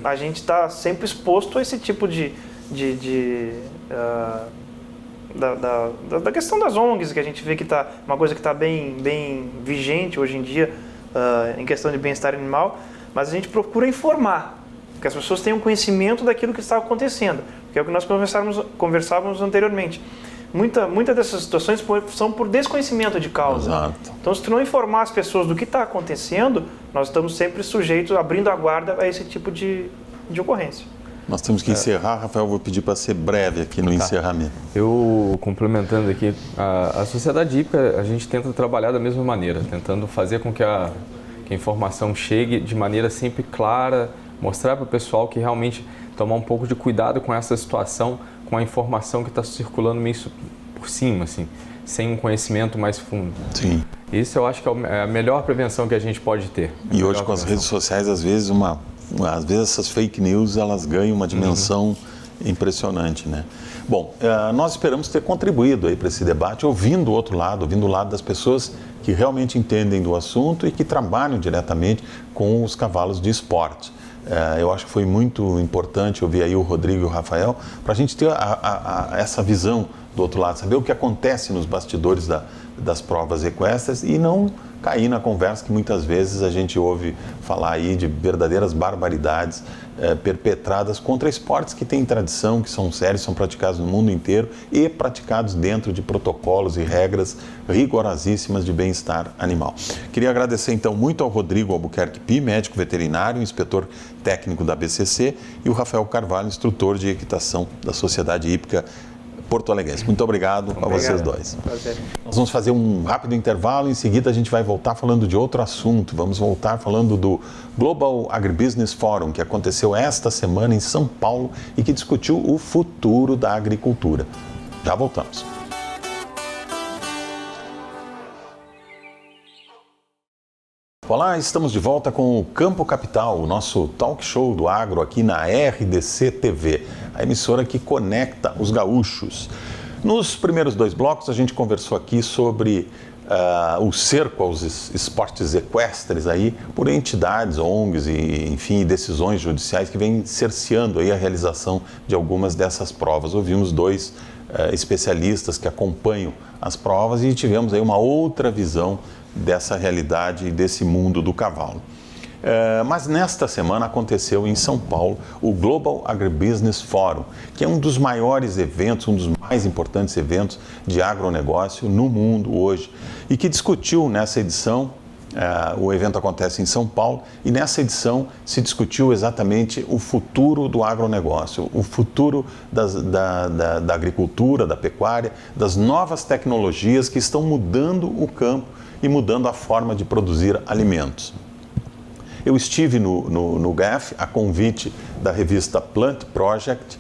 a gente está sempre exposto a esse tipo da questão das ONGs, que a gente vê que está uma coisa que está bem vigente hoje em dia, em questão de bem-estar animal, mas a gente procura informar que as pessoas tenham conhecimento daquilo que está acontecendo, que é o que nós conversávamos anteriormente. Muita dessas situações são por desconhecimento de causa. Exato. Então, se tu não informar as pessoas do que está acontecendo, nós estamos sempre sujeitos, abrindo a guarda a esse tipo de ocorrência. Nós temos que encerrar, Rafael, vou pedir para ser breve aqui no encerramento. Eu, complementando aqui, a sociedade hípica, a gente tenta trabalhar da mesma maneira, tentando fazer com que a informação chegue de maneira sempre clara, mostrar para o pessoal que realmente tomar um pouco de cuidado com essa situação, com a informação que está circulando meio por cima, assim, sem um conhecimento mais fundo. Sim. Isso eu acho que é a melhor prevenção que a gente pode ter. E hoje com as redes sociais, às vezes essas fake news, elas ganham uma dimensão impressionante, né? Bom, nós esperamos ter contribuído aí para esse debate, ouvindo o outro lado, ouvindo o lado das pessoas que realmente entendem do assunto e que trabalham diretamente com os cavalos de esporte. Eu acho que foi muito importante ouvir aí o Rodrigo e o Rafael, para a gente ter essa visão do outro lado, saber o que acontece nos bastidores das provas equestres e não cair na conversa que muitas vezes a gente ouve falar aí de verdadeiras barbaridades perpetradas contra esportes que têm tradição, que são sérios, são praticados no mundo inteiro e praticados dentro de protocolos e regras rigorosíssimas de bem-estar animal. Queria agradecer então muito ao Rodrigo Albuquerque Pi, médico veterinário, inspetor técnico da BCC, e o Rafael Carvalho, instrutor de equitação da Sociedade Hípica Porto Alegrense. Muito obrigado a vocês dois. Prazer. Nós vamos fazer um rápido intervalo, em seguida a gente vai voltar falando de outro assunto. Vamos voltar falando do Global Agribusiness Forum, que aconteceu esta semana em São Paulo e que discutiu o futuro da agricultura. Já voltamos. Olá, estamos de volta com o Campo Capital, o nosso talk show do agro aqui na RDC TV, a emissora que conecta os gaúchos. Nos primeiros 2 blocos a gente conversou aqui sobre o cerco aos esportes equestres aí por entidades, ONGs e, enfim, decisões judiciais que vêm cerceando aí a realização de algumas dessas provas. Ouvimos 2 especialistas que acompanham as provas e tivemos aí uma outra visão dessa realidade e desse mundo do cavalo. Mas nesta semana aconteceu em São Paulo o Global Agribusiness Forum, que é um dos maiores eventos, um dos mais importantes eventos de agronegócio no mundo hoje, e que discutiu nessa edição, o evento acontece em São Paulo, e nessa edição se discutiu exatamente o futuro do agronegócio, o futuro da agricultura, da pecuária, das novas tecnologias que estão mudando o campo e mudando a forma de produzir alimentos. Eu estive no GAF a convite da revista Plant Project,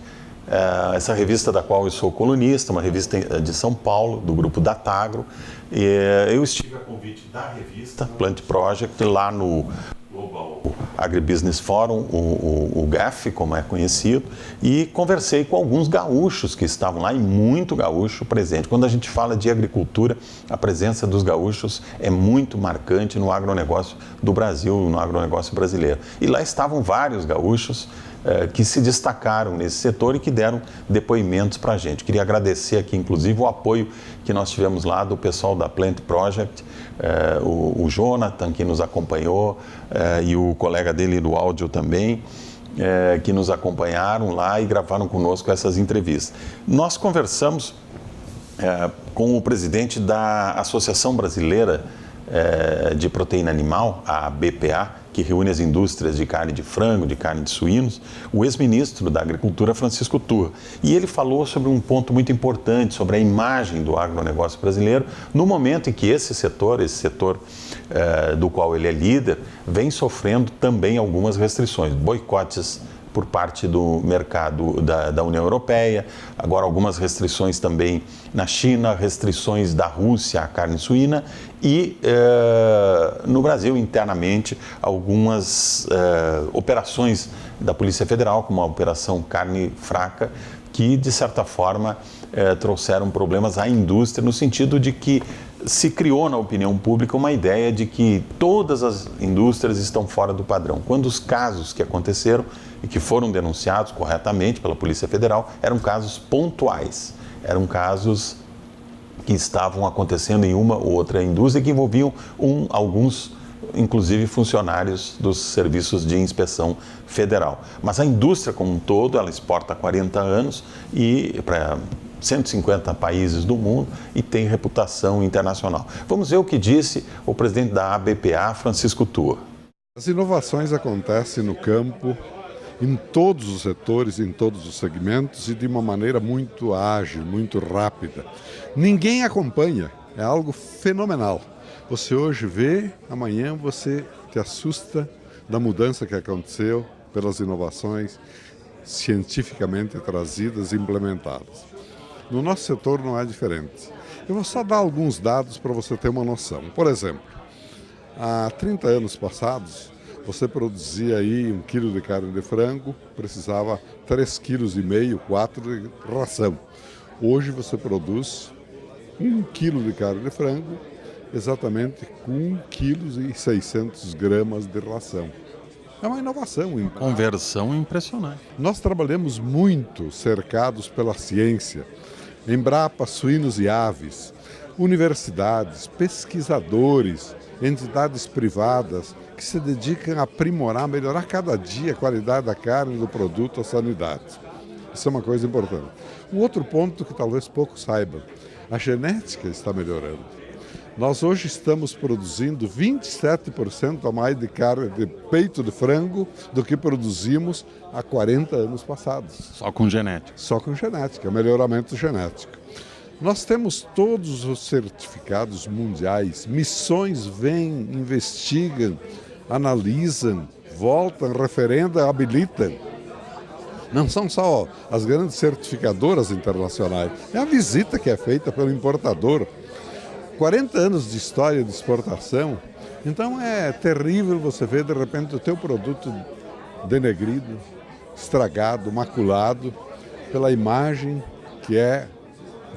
essa revista da qual eu sou colunista, uma revista de São Paulo, do grupo Datagro. Eu estive a convite da revista Plant Project lá no Global Agribusiness Forum, o GAF, como é conhecido, e conversei com alguns gaúchos que estavam lá, e muito gaúcho presente. Quando a gente fala de agricultura, a presença dos gaúchos é muito marcante no agronegócio do Brasil, no agronegócio brasileiro. E lá estavam vários gaúchos que se destacaram nesse setor e que deram depoimentos para a gente. Queria agradecer aqui, inclusive, o apoio que nós tivemos lá do pessoal da Plant Project, o Jonathan, que nos acompanhou, e o colega dele do áudio também, que nos acompanharam lá e gravaram conosco essas entrevistas. Nós conversamos com o presidente da Associação Brasileira de Proteína Animal, a BPA, que reúne as indústrias de carne de frango, de carne de suínos, o ex-ministro da Agricultura, Francisco Turra. E ele falou sobre um ponto muito importante, sobre a imagem do agronegócio brasileiro, no momento em que esse setor do qual ele é líder, vem sofrendo também algumas restrições, boicotes por parte do mercado da União Europeia, agora algumas restrições também na China, restrições da Rússia à carne suína e no Brasil internamente algumas operações da Polícia Federal, como a Operação Carne Fraca, que de certa forma trouxeram problemas à indústria no sentido de que se criou na opinião pública uma ideia de que todas as indústrias estão fora do padrão, quando os casos que aconteceram e que foram denunciados corretamente pela Polícia Federal eram casos pontuais, eram casos que estavam acontecendo em uma ou outra indústria que envolviam alguns inclusive funcionários dos serviços de inspeção federal. Mas a indústria como um todo, ela exporta há 40 anos e para 150 países do mundo e tem reputação internacional. Vamos ver o que disse o presidente da ABPA, Francisco Tua. As inovações acontecem no campo, em todos os setores, em todos os segmentos e de uma maneira muito ágil, muito rápida. Ninguém acompanha, é algo fenomenal. Você hoje vê, amanhã você te assusta da mudança que aconteceu pelas inovações cientificamente trazidas e implementadas. No nosso setor não é diferente. Eu vou só dar alguns dados para você ter uma noção. Por exemplo, há 30 anos passados, você produzia aí 1 quilo de carne de frango, precisava 3,5 kg, 4 de ração. Hoje você produz 1 quilo de carne de frango, exatamente com 1,6 kg de ração. É uma inovação. Conversão impressionante. Nós trabalhamos muito cercados pela ciência, Embrapa, suínos e aves, universidades, pesquisadores, entidades privadas que se dedicam a aprimorar, melhorar cada dia a qualidade da carne, do produto, a sanidade. Isso é uma coisa importante. Um outro ponto que talvez poucos saibam, a genética está melhorando. Nós hoje estamos produzindo 27% a mais de carne de peito de frango do que produzimos há 40 anos passados. Só com genética? Só com genética, melhoramento genético. Nós temos todos os certificados mundiais, missões vêm, investigam, analisam, voltam, referendam, habilitam. Não são só as grandes certificadoras internacionais, é a visita que é feita pelo importador. 40 anos de história de exportação, então é terrível você ver de repente o teu produto denegrido, estragado, maculado pela imagem que é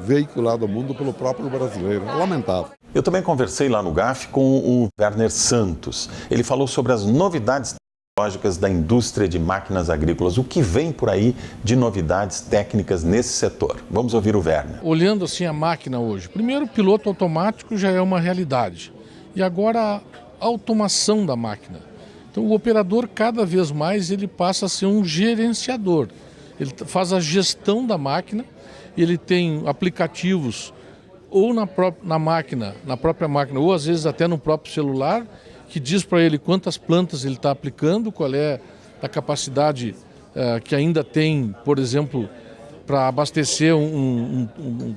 veiculada ao mundo pelo próprio brasileiro. É lamentável. Eu também conversei lá no GAF com o Werner Santos. Ele falou sobre as novidades tecnológicas da indústria de máquinas agrícolas. O que vem por aí de novidades técnicas nesse setor? Vamos ouvir o Werner. Olhando assim a máquina hoje, primeiro o piloto automático já é uma realidade. E agora a automação da máquina. Então o operador cada vez mais ele passa a ser um gerenciador. Ele faz a gestão da máquina, ele tem aplicativos ou na própria máquina, ou às vezes até no próprio celular, que diz para ele quantas plantas ele está aplicando, qual é a capacidade que ainda tem, por exemplo, para abastecer um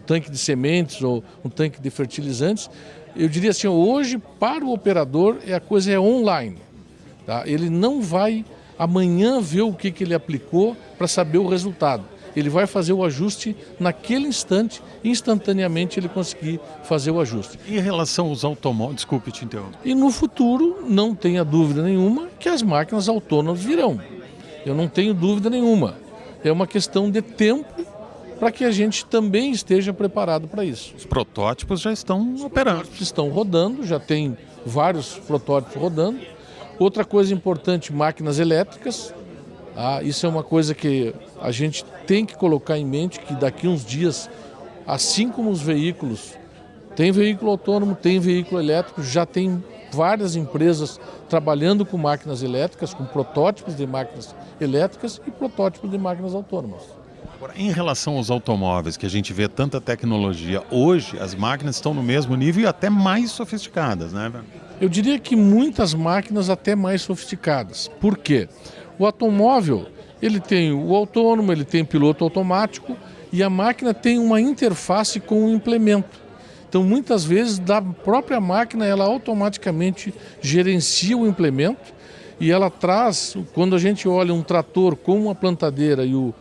tanque de sementes ou um tanque de fertilizantes. Eu diria assim, hoje para o operador a coisa é online. Tá? Ele não vai amanhã ver o que ele aplicou para saber o resultado. Ele vai fazer o ajuste naquele instante, instantaneamente ele conseguir fazer o ajuste. Em relação aos automóveis, desculpe te interromper. E no futuro, não tenha dúvida nenhuma que as máquinas autônomas virão. Eu não tenho dúvida nenhuma. É uma questão de tempo para que a gente também esteja preparado para isso. Os protótipos já estão operando. Estão rodando, já tem vários protótipos rodando. Outra coisa importante, máquinas elétricas. Isso é uma coisa que a gente tem que colocar em mente, que daqui uns dias, assim como os veículos, tem veículo autônomo, tem veículo elétrico, já tem várias empresas trabalhando com máquinas elétricas, com protótipos de máquinas elétricas e protótipos de máquinas autônomas. Agora, em relação aos automóveis, que a gente vê tanta tecnologia, hoje as máquinas estão no mesmo nível e até mais sofisticadas, né? Eu diria que muitas máquinas até mais sofisticadas. Por quê? O automóvel, ele tem o autônomo, ele tem piloto automático e a máquina tem uma interface com o implemento. Então, muitas vezes, da própria máquina, ela automaticamente gerencia o implemento e ela traz, quando a gente olha um trator com uma plantadeira e o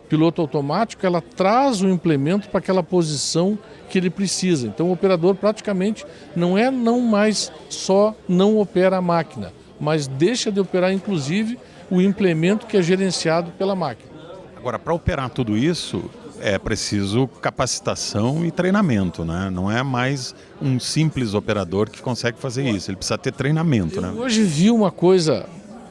piloto automático, ela traz o implemento para aquela posição que ele precisa. Então, o operador praticamente não mais só não opera a máquina, mas deixa de operar, inclusive, o implemento que é gerenciado pela máquina. Agora, para operar tudo isso, é preciso capacitação e treinamento, né? Não é mais um simples operador que consegue fazer isso, ele precisa ter treinamento, né? Hoje vi uma coisa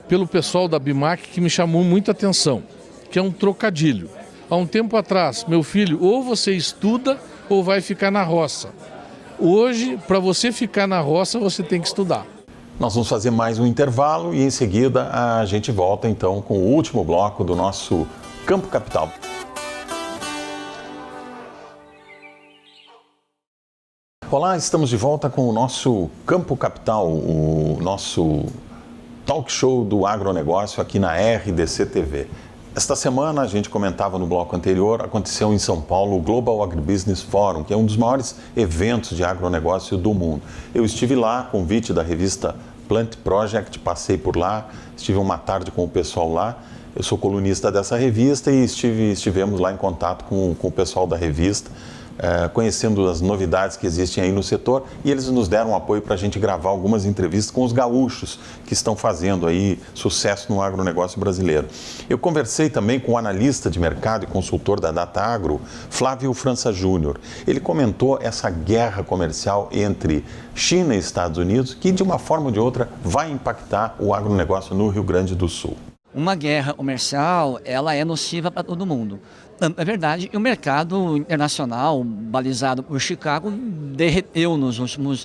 pelo pessoal da BIMAC que me chamou muita atenção, que é um trocadilho. Há um tempo atrás, meu filho, ou você estuda ou vai ficar na roça. Hoje, para você ficar na roça, você tem que estudar. Nós vamos fazer mais um intervalo e em seguida a gente volta então com o último bloco do nosso Campo Capital. Olá, estamos de volta com o nosso Campo Capital, o nosso talk show do agronegócio aqui na RDC TV. Esta semana, a gente comentava no bloco anterior, aconteceu em São Paulo o Global Agribusiness Forum, que é um dos maiores eventos de agronegócio do mundo. Eu estive lá, convite da revista Plant Project, passei por lá, estive uma tarde com o pessoal lá. Eu sou colunista dessa revista e estivemos lá em contato com o pessoal da revista, conhecendo as novidades que existem aí no setor, e eles nos deram um apoio para a gente gravar algumas entrevistas com os gaúchos que estão fazendo aí sucesso no agronegócio brasileiro. Eu conversei também com o analista de mercado e consultor da Datagro, Flávio França Júnior. Ele comentou essa guerra comercial entre China e Estados Unidos, que de uma forma ou de outra vai impactar o agronegócio no Rio Grande do Sul. Uma guerra comercial, ela é nociva para todo mundo. É verdade, o mercado internacional, balizado por Chicago, derreteu nas últimas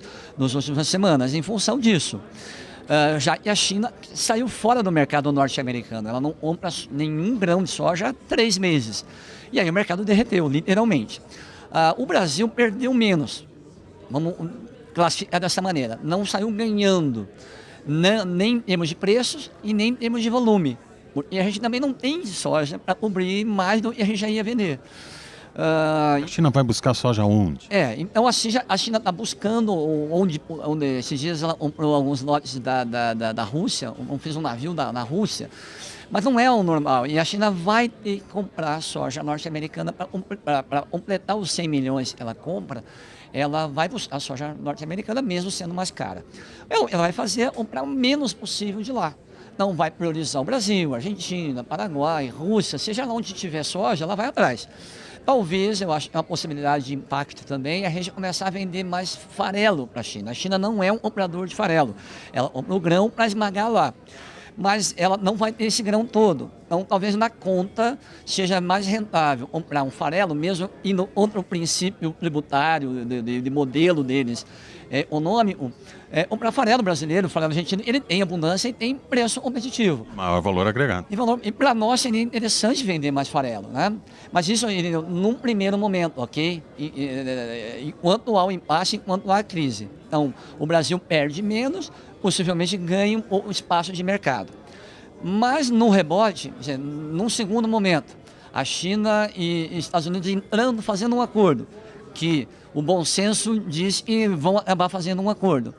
semanas em função disso. Já que a China saiu fora do mercado norte-americano, ela não compra nenhum grão de soja há 3 meses. E aí o mercado derreteu, literalmente. O Brasil perdeu menos, vamos classificar dessa maneira, não saiu ganhando, nem em termos de preços e nem em termos de volume. E a gente também não tem soja para cobrir mais do que a gente já ia vender. A China vai buscar soja onde? Então a China está buscando onde esses dias ela comprou alguns lotes da Rússia, fez um navio na Rússia, mas não é o normal. E a China vai ter que comprar soja norte-americana para completar os 100 milhões que ela compra. Ela vai buscar soja norte-americana mesmo sendo mais cara. Ela vai fazer comprar o menos possível de lá. Não vai priorizar o Brasil, Argentina, Paraguai, Rússia, seja lá onde tiver soja, ela vai atrás. Talvez, eu acho que é uma possibilidade de impacto também, a gente começar a vender mais farelo para a China. A China não é um comprador de farelo, ela compra o grão para esmagar lá. Mas ela não vai ter esse grão todo. Então, talvez na conta seja mais rentável comprar um farelo, mesmo e no outro princípio tributário de modelo deles econômico, comprar farelo brasileiro, farelo argentino, ele tem abundância e tem preço competitivo. Maior valor agregado. E para nós seria interessante vender mais farelo, né? Mas isso num primeiro momento, ok? Enquanto há o impasse, enquanto há a crise. Então, o Brasil perde menos, possivelmente ganha um pouco de espaço de mercado. Mas no rebote, num segundo momento, a China e Estados Unidos entrando, fazendo um acordo, que o bom senso diz que vão acabar fazendo um acordo.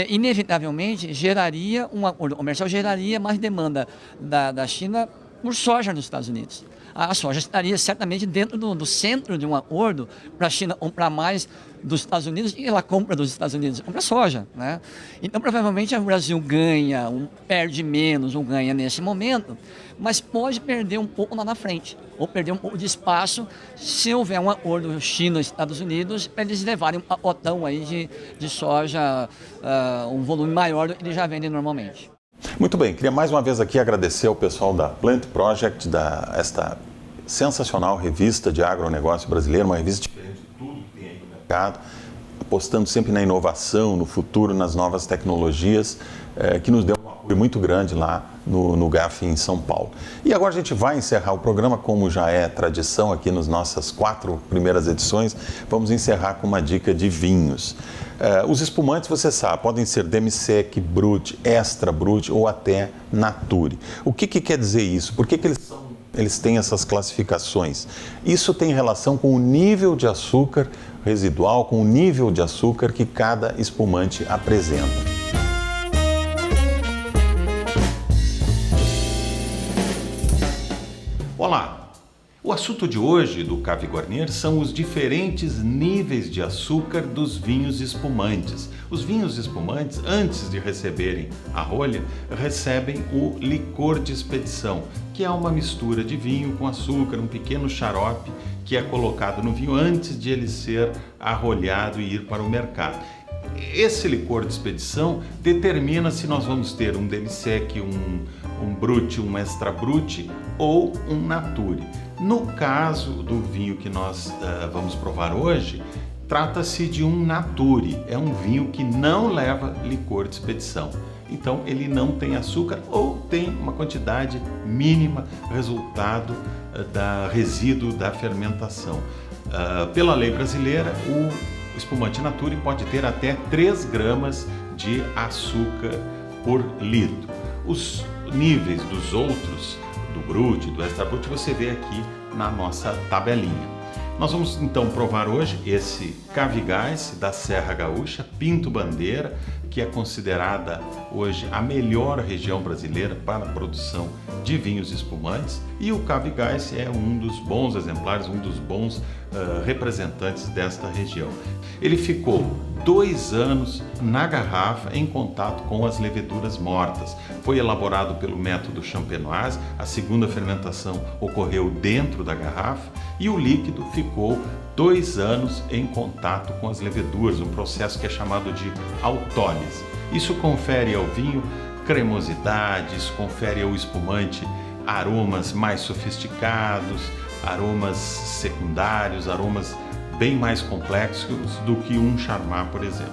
Inevitavelmente, geraria um acordo comercial, geraria mais demanda da China por soja nos Estados Unidos. A soja estaria certamente dentro do centro de um acordo para a China comprar mais dos Estados Unidos e ela compra dos Estados Unidos, compra soja, né? Então, provavelmente, o Brasil ganha, perde menos ou ganha nesse momento, mas pode perder um pouco lá na frente, ou perder um pouco de espaço se houver um acordo China e Estados Unidos para eles levarem um pacotão aí de soja, um volume maior do que eles já vendem normalmente. Muito bem, queria mais uma vez aqui agradecer ao pessoal da Plant Project, esta sensacional revista de agronegócio brasileiro, uma revista diferente de tudo que tem aí no mercado, apostando sempre na inovação, no futuro, nas novas tecnologias, que nos deu um apoio muito grande lá no GAF em São Paulo. E agora a gente vai encerrar o programa, como já é tradição aqui nas nossas 4 primeiras edições, vamos encerrar com uma dica de vinhos. Os espumantes, você sabe, podem ser demi-sec, brut, extra brut ou até nature. O que quer dizer isso? Por que eles têm essas classificações? Isso tem relação com o nível de açúcar residual, com o nível de açúcar que cada espumante apresenta. Olá! O assunto de hoje do Cave Guarnier são os diferentes níveis de açúcar dos vinhos espumantes. Os vinhos espumantes, antes de receberem a rolha, recebem o licor de expedição, que é uma mistura de vinho com açúcar, um pequeno xarope que é colocado no vinho antes de ele ser arrolhado e ir para o mercado. Esse licor de expedição determina se nós vamos ter um demi-sec, um brut, um extra brut ou um nature. No caso do vinho que nós vamos provar hoje, Trata-se de um Nature, é um vinho que não leva licor de expedição. Então ele não tem açúcar ou tem uma quantidade mínima, resultado da resíduo da fermentação. Pela lei brasileira, o espumante Nature pode ter até 3 gramas de açúcar por litro. Os níveis dos outros, do Brut, do Extra Brut, você vê aqui na nossa tabelinha. Nós vamos então provar hoje esse Cavigás da Serra Gaúcha, Pinto Bandeira, que é considerada hoje a melhor região brasileira para a produção de vinhos espumantes, e o Cavigás é um dos bons exemplares, um dos bons representantes desta região. Ele ficou 2 anos na garrafa em contato com as leveduras mortas. Foi elaborado pelo método champenoise, a segunda fermentação ocorreu dentro da garrafa e o líquido ficou 2 anos em contato com as leveduras, um processo que é chamado de autólise. Isso confere ao vinho cremosidades, confere ao espumante aromas mais sofisticados, aromas secundários, aromas bem mais complexos do que um Charmat, por exemplo.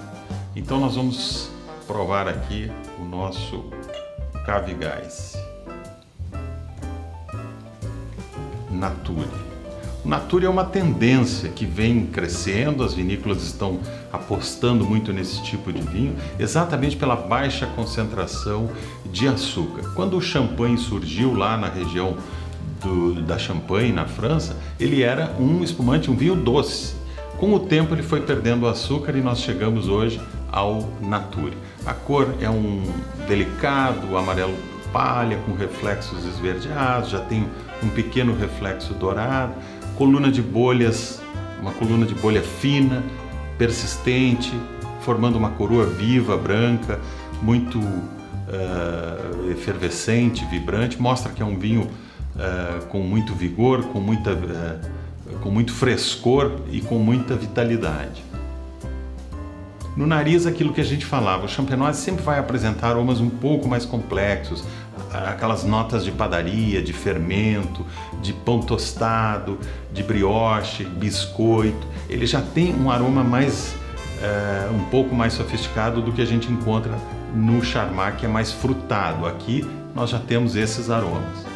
Então nós vamos provar aqui o nosso Cavigás Nature. O Nature é uma tendência que vem crescendo, as vinícolas estão apostando muito nesse tipo de vinho, exatamente pela baixa concentração de açúcar. Quando o champanhe surgiu lá na região da Champagne, na França, ele era um espumante, um vinho doce. Com o tempo ele foi perdendo o açúcar e nós chegamos hoje ao Nature. A cor é um delicado amarelo palha com reflexos esverdeados, já tem um pequeno reflexo dourado, coluna de bolhas, uma coluna de bolha fina, persistente, formando uma coroa viva, branca, muito efervescente, vibrante, mostra que é um vinho com muito vigor, com muito frescor e com muita vitalidade. No nariz, aquilo que a gente falava, o champenoise sempre vai apresentar aromas um pouco mais complexos, aquelas notas de padaria, de fermento, de pão tostado, de brioche, biscoito. Ele já tem um aroma mais, um pouco mais sofisticado do que a gente encontra no Charmat, que é mais frutado. Aqui nós já temos esses aromas.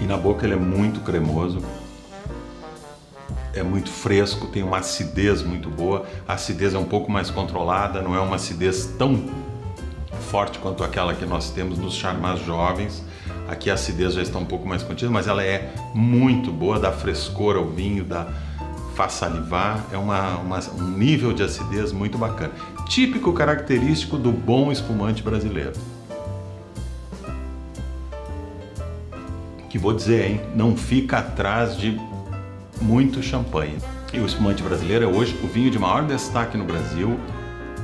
E na boca ele é muito cremoso, é muito fresco, tem uma acidez muito boa. A acidez é um pouco mais controlada, não é uma acidez tão forte quanto aquela que nós temos nos Charmats jovens. Aqui a acidez já está um pouco mais contida, mas ela é muito boa, dá frescor ao vinho, faz salivar, é um nível de acidez muito bacana. Típico característico do bom espumante brasileiro. Que vou dizer, hein? Não fica atrás de muito champanhe. E o espumante brasileiro é hoje o vinho de maior destaque no Brasil,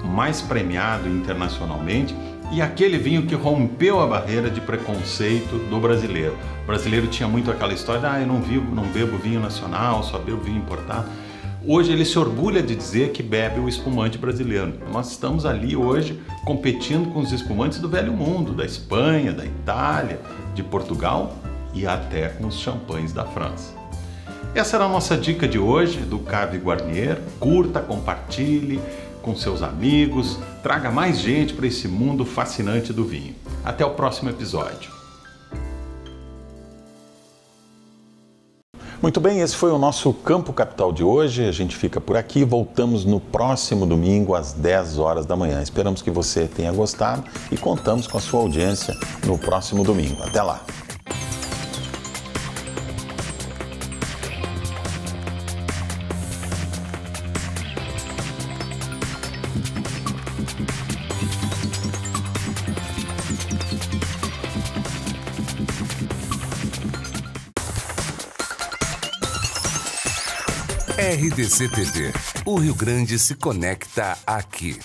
mais premiado internacionalmente, e aquele vinho que rompeu a barreira de preconceito do brasileiro. O brasileiro tinha muito aquela história, eu não bebo vinho nacional, só bebo vinho importado. Hoje ele se orgulha de dizer que bebe o espumante brasileiro. Nós estamos ali hoje competindo com os espumantes do velho mundo, da Espanha, da Itália, de Portugal e até com os champanhes da França. Essa era a nossa dica de hoje do Cave Guarnier. Curta, compartilhe com seus amigos, traga mais gente para esse mundo fascinante do vinho. Até o próximo episódio. Muito bem, esse foi o nosso Campo Capital de hoje. A gente fica por aqui, voltamos no próximo domingo às 10 horas da manhã. Esperamos que você tenha gostado e contamos com a sua audiência no próximo domingo. Até lá! RDC TV. O Rio Grande se conecta aqui.